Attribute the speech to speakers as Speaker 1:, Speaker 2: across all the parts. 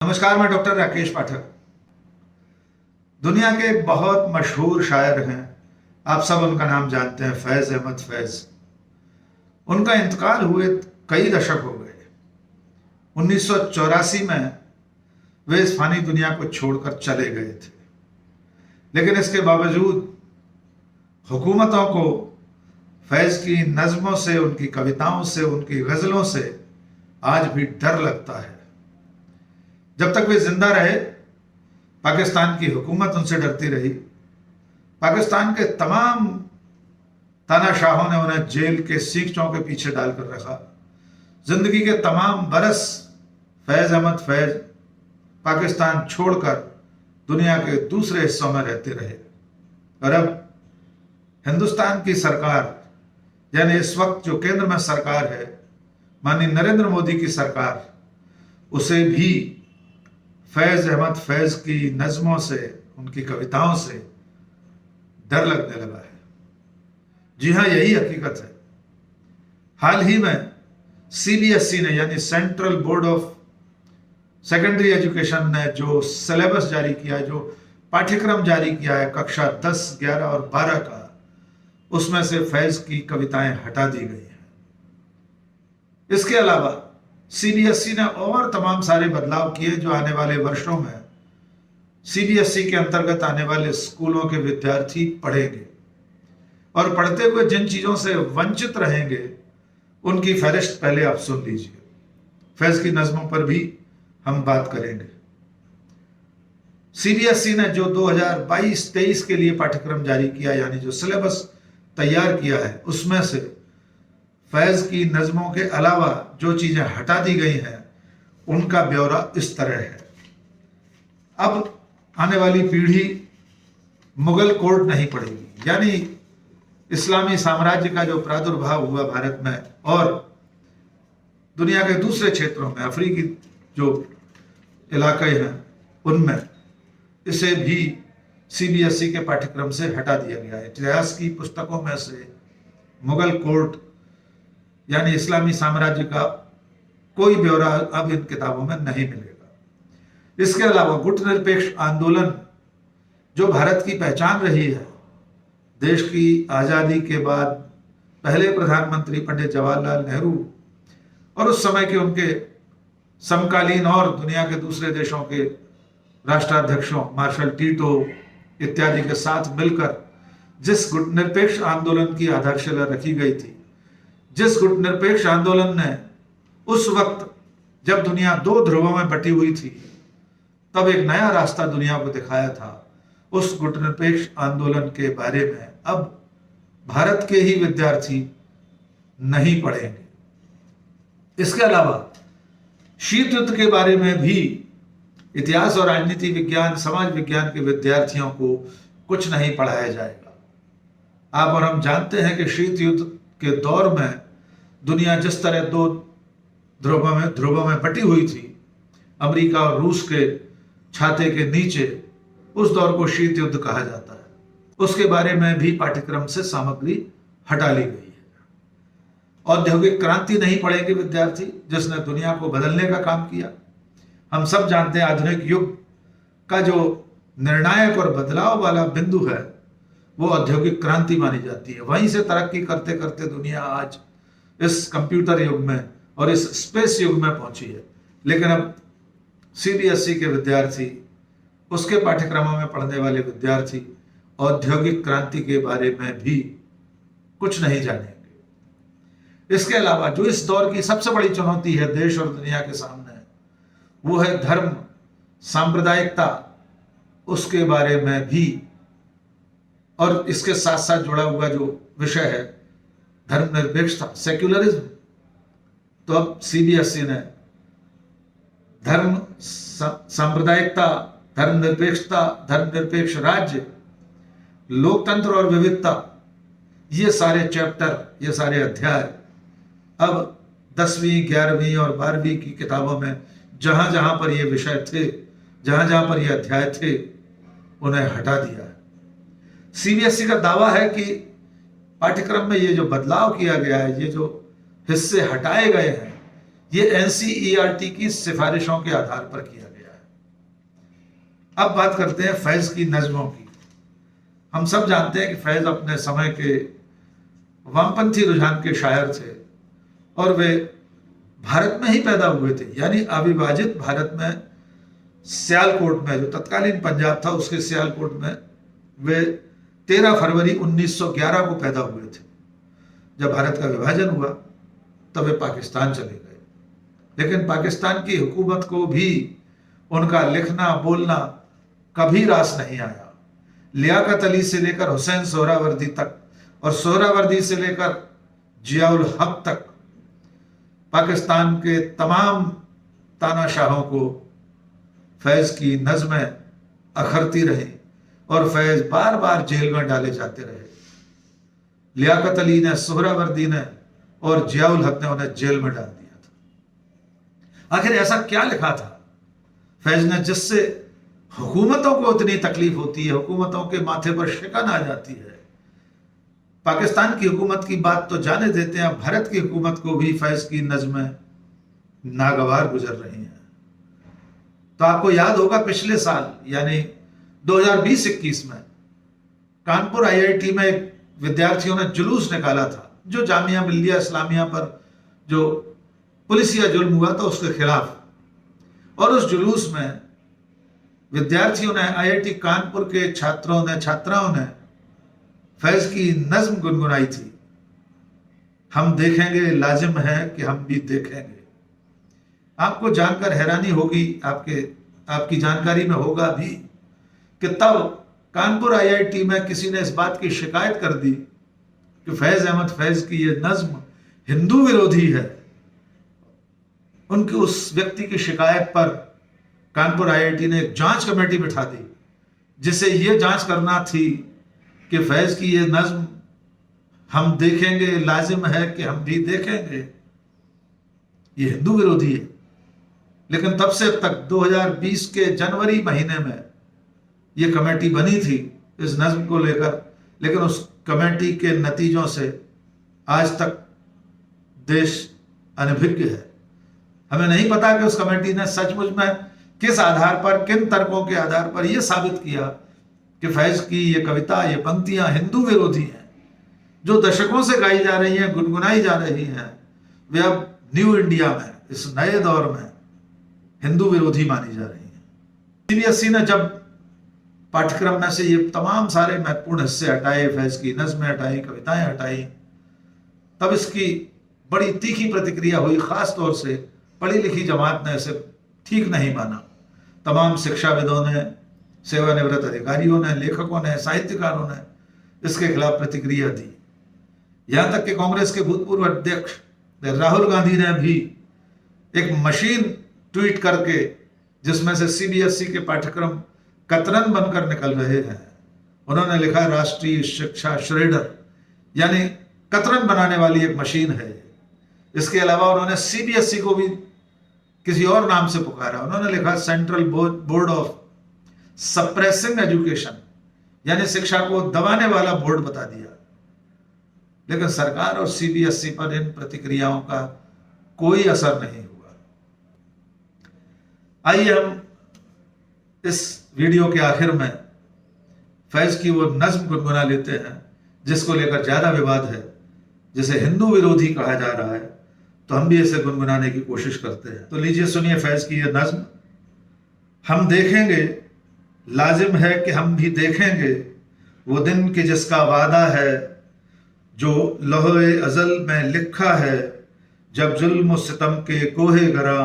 Speaker 1: नमस्कार, मैं डॉक्टर राकेश पाठक। दुनिया के एक बहुत मशहूर शायर हैं, आप सब उनका नाम जानते हैं, फैज़ अहमद फैज़। उनका इंतकाल हुए कई दशक हो गए। 1984 में वे इस फानी दुनिया को छोड़कर चले गए थे, लेकिन इसके बावजूद हुकूमतों को फैज़ की नज़मों से, उनकी कविताओं से, उनकी गज़लों से आज भी डर लगता है। जब तक वे जिंदा रहे, पाकिस्तान की हुकूमत उनसे डरती रही। पाकिस्तान के तमाम तानाशाहों ने उन्हें जेल के सीखचों के पीछे डालकर रखा। जिंदगी के तमाम बरस फैज़ अहमद फैज़ पाकिस्तान छोड़कर दुनिया के दूसरे हिस्सों में रहते रहे। और अब हिंदुस्तान की सरकार, यानी इस वक्त जो केंद्र में सरकार है, माननीय नरेंद्र मोदी की सरकार, उसे भी फैज़ अहमद फैज़ की नज़मों से, उनकी कविताओं से डर लगने लगा है। जी हाँ, यही हकीकत है। हाल ही में सीबीएसई ने, यानी central board of secondary education ने जो सिलेबस जारी किया है, जो पाठ्यक्रम जारी किया है कक्षा 10, 11 और 12 का, उसमें से फैज़ की कविताएं हटा दी गई हैं। इसके अलावा सीबीएसई ने और तमाम सारे बदलाव किए जो आने वाले वर्षों में सीबीएसई के अंतर्गत आने वाले स्कूलों के विद्यार्थी पढ़ेंगे। और पढ़ते हुए जिन चीजों से वंचित रहेंगे, उनकी फहरिस्त पहले आप सुन लीजिए। फैज़ की नज़मों पर भी हम बात करेंगे। सीबीएसई ने जो 2022-23 के लिए पाठ्यक्रम जारी किया, यानी जो सिलेबस तैयार किया है, उसमें से फैज़ की नज़मों के अलावा जो चीज़ें हटा दी गई हैं, उनका ब्यौरा इस तरह है। अब आने वाली पीढ़ी मुगल कोर्ट नहीं पढ़ेगी, यानी इस्लामी साम्राज्य का जो प्रादुर्भाव हुआ भारत में और दुनिया के दूसरे क्षेत्रों में, अफ्रीकी जो इलाके हैं, उनमें इसे भी सीबीएसई के पाठ्यक्रम से हटा दिया गया है। इतिहास की पुस्तकों में से मुगल कोर्ट यानी इस्लामी साम्राज्य का कोई ब्यौरा अब इन किताबों में नहीं मिलेगा। इसके अलावा गुटनिरपेक्ष आंदोलन जो भारत की पहचान रही है, देश की आज़ादी के बाद पहले प्रधानमंत्री पंडित जवाहरलाल नेहरू और उस समय के उनके समकालीन और दुनिया के दूसरे देशों के राष्ट्राध्यक्षों मार्शल टीटो इत्यादि के साथ मिलकर जिस गुटनिरपेक्ष आंदोलन की आधारशिला रखी गई थी, जिस गुटनिरपेक्ष आंदोलन ने उस वक्त जब दुनिया दो ध्रुवों में बटी हुई थी, तब एक नया रास्ता दुनिया को दिखाया था, उस गुटनिरपेक्ष आंदोलन के बारे में अब भारत के ही विद्यार्थी नहीं पढ़ेंगे। इसके अलावा शीत युद्ध के बारे में भी इतिहास और राजनीति विज्ञान, समाज विज्ञान के विद्यार्थियों को कुछ नहीं पढ़ाया जाएगा। आप और हम जानते हैं कि शीत युद्ध के दौर में दुनिया जिस तरह दो ध्रुवों में बटी हुई थी, अमेरिका और रूस के छाते के नीचे, उस दौर को शीत युद्ध कहा जाता है। उसके बारे में भी पाठ्यक्रम से सामग्री हटा ली गई है। औद्योगिक क्रांति नहीं पढ़ेंगे विद्यार्थी, जिसने दुनिया को बदलने का काम किया। हम सब जानते हैं आधुनिक युग का जो निर्णायक और बदलाव वाला बिंदु है, वो औद्योगिक क्रांति मानी जाती है। वहीं से तरक्की करते करते दुनिया आज इस कंप्यूटर युग में और इस स्पेस युग में पहुंची है। लेकिन अब सीबीएसई के विद्यार्थी, उसके पाठ्यक्रमों में पढ़ने वाले विद्यार्थी औद्योगिक क्रांति के बारे में भी कुछ नहीं जानेंगे। इसके अलावा जो इस दौर की सबसे बड़ी चुनौती है देश और दुनिया के सामने, वो है धर्म, सांप्रदायिकता, उसके बारे में भी, और इसके साथ साथ जुड़ा हुआ जो विषय है धर्मनिरपेक्षता, सेक्युलरिज्म। तो अब सीबीएसई ने धर्म, सांप्रदायिकता, धर्मनिरपेक्षता, धर्मनिरपेक्ष राज्य, लोकतंत्र और विविधता, ये सारे चैप्टर, ये सारे अध्याय अब 10वीं, 11वीं और 12वीं की किताबों में जहां जहां पर ये विषय थे, जहां जहां पर ये अध्याय थे, उन्हें हटा दिया है। सीबीएसई का दावा है कि पाठ्यक्रम में ये जो बदलाव किया गया है, ये जो हिस्से हटाए गए हैं, ये एनसीईआरटी की सिफारिशों के आधार पर किया गया है। अब बात करते हैं फैज की नज्मों की। हम सब जानते हैं कि फैज अपने समय के वामपंथी रुझान के शायर थे और वे भारत में ही पैदा हुए थे, यानी अविभाजित भारत में सियालकोट में, जो तत्कालीन पंजाब था उसके सियालकोट में वे 13 फरवरी 1911 को पैदा हुए थे। जब भारत का विभाजन हुआ तब वे पाकिस्तान चले गए, लेकिन पाकिस्तान की हुकूमत को भी उनका लिखना बोलना कभी रास नहीं आया। लियाकत अली से लेकर हुसैन सोहरावर्दी तक और सोहरावर्दी से लेकर जियाउल हक तक पाकिस्तान के तमाम तानाशाहों को फैज की नज़में अखरती रही और फैज बार बार जेल में डाले जाते रहे। लियाकत अली ने, सोहरावर्दी ने और जियाउल हक ने उन्हें जेल में डाल दिया था। आखिर ऐसा क्या लिखा था फैज ने जिससे हुकूमतों को इतनी तकलीफ होती है, हुकूमतों के माथे पर शिकन आ जाती है। पाकिस्तान की हुकूमत की बात तो जाने देते हैं, भारत की हुकूमत को भी फैज की नज़में नागवार गुजर रही हैं। तो आपको याद होगा पिछले साल यानी 2020-21 में कानपुर IIT में विद्यार्थियों ने जुलूस निकाला था, जो जामिया मिल्लिया इस्लामिया पर जो पुलिसिया जुल्म हुआ था उसके खिलाफ। और उस जुलूस में विद्यार्थियों ने, IIT कानपुर के छात्राओं ने फैज की नज्म गुनगुनाई थी, हम देखेंगे लाजिम है कि हम भी देखेंगे। आपको जानकर हैरानी होगी, आपकी जानकारी में होगा भी कि तब कानपुर IIT में किसी ने इस बात की शिकायत कर दी कि फैज अहमद फैज की यह नज्म हिंदू विरोधी है। उनकी उस व्यक्ति की शिकायत पर कानपुर IIT ने एक जांच कमेटी बिठा दी, जिसे यह जांच करना थी कि फैज की यह नज्म हम देखेंगे लाजिम है कि हम भी देखेंगे ये हिंदू विरोधी है। लेकिन तब से अब तक 2020 के जनवरी महीने में यह कमेटी बनी थी इस नज्म को लेकर, लेकिन उस कमेटी के नतीजों से आज तक देश अनभिज्ञ है। हमें नहीं पता कि उस कमेटी ने सचमुच में किस आधार पर, किन तर्कों के आधार पर यह साबित किया कि फैज की ये कविता, ये पंक्तियां हिंदू विरोधी हैं, जो दशकों से गाई जा रही हैं, गुनगुनाई जा रही हैं, वे अब न्यू इंडिया में, इस नए दौर में हिंदू विरोधी मानी जा रही हैं। CBSE ने जब पाठ्यक्रम में से ये तमाम सारे महत्वपूर्ण हिस्से हटाए, फैज की नज़में हटाई, कविताएं हटाई, तब इसकी बड़ी तीखी प्रतिक्रिया हुई। खास तौर से पढ़ी लिखी जमात ने इसे ठीक नहीं माना। तमाम शिक्षाविदों ने, सेवानिवृत्त अधिकारियों ने, लेखकों ने, साहित्यकारों ने इसके खिलाफ प्रतिक्रिया दी। यहां तक कि कांग्रेस के भूतपूर्व अध्यक्ष राहुल गांधी ने भी एक मशीन ट्वीट करके, जिसमें से CBSE के पाठ्यक्रम कतरन बनकर निकल रहे हैं, उन्होंने लिखा राष्ट्रीय शिक्षा श्रेडर, यानी कतरन बनाने वाली एक मशीन है। इसके अलावा उन्होंने CBSE को भी किसी और नाम से पुकारा। उन्होंने लिखा central board of suppressing education, यानी शिक्षा को दबाने वाला बोर्ड बता दिया। लेकिन सरकार और CBSE पर इन प्रतिक्रियाओं का कोई असर नहीं हुआ। आइए हम इस वीडियो के आखिर में फैज की वो नज्म गुनगुना लेते हैं जिसको लेकर ज्यादा विवाद है, जिसे हिंदू विरोधी कहा जा रहा है, तो हम भी इसे गुनगुनाने की कोशिश करते हैं। तो लीजिए सुनिए फैज की ये नज्म, हम देखेंगे लाजिम है कि हम भी देखेंगे वो दिन कि जिसका वादा है, जो लौहे अजल में लिखा है, जब जुल्म सितम के कोहे गरा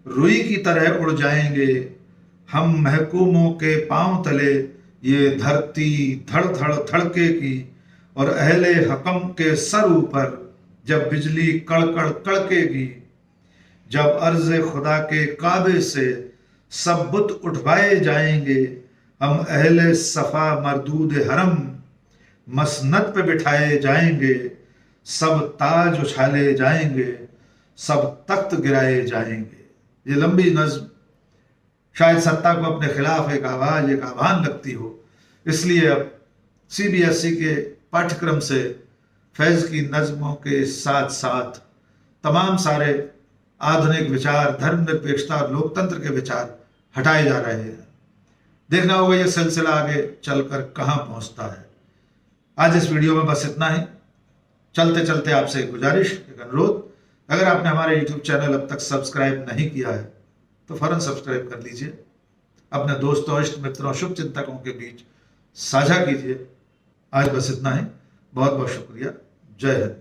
Speaker 1: रुई की तरह उड़ जाएंगे हम महकूमों के पांव तले, ये धरती धड़ धड़ धड़केगी और अहले हकम के सर ऊपर जब बिजली कड़कड़ कड़केगी, जब अर्ज़ खुदा के काबे से सब बुत उठवाए जाएंगे, हम अहले सफा मरदूद हरम मसनद पे बिठाए जाएंगे, सब ताज उछाले जाएंगे, सब तख्त गिराए जाएंगे। ये लंबी नज्म शायद सत्ता को अपने खिलाफ एक आवाज, एक आह्वान लगती हो, इसलिए अब CBSE के पाठ्यक्रम से फैज की नज्मों के साथ साथ तमाम सारे आधुनिक विचार, धर्मनिरपेक्षता और लोकतंत्र के विचार हटाए जा रहे हैं। देखना होगा ये सिलसिला आगे चलकर कहां पहुंचता है। आज इस वीडियो में बस इतना ही। चलते चलते आपसे एक गुजारिश, एक अनुरोध, अगर आपने हमारे यूट्यूब चैनल अब तक सब्सक्राइब नहीं किया है तो फौरन सब्सक्राइब कर लीजिए, अपने दोस्तों, इष्ट मित्रों, शुभ चिंतकों के बीच साझा कीजिए। आज बस इतना ही। बहुत बहुत शुक्रिया। जय हिंद।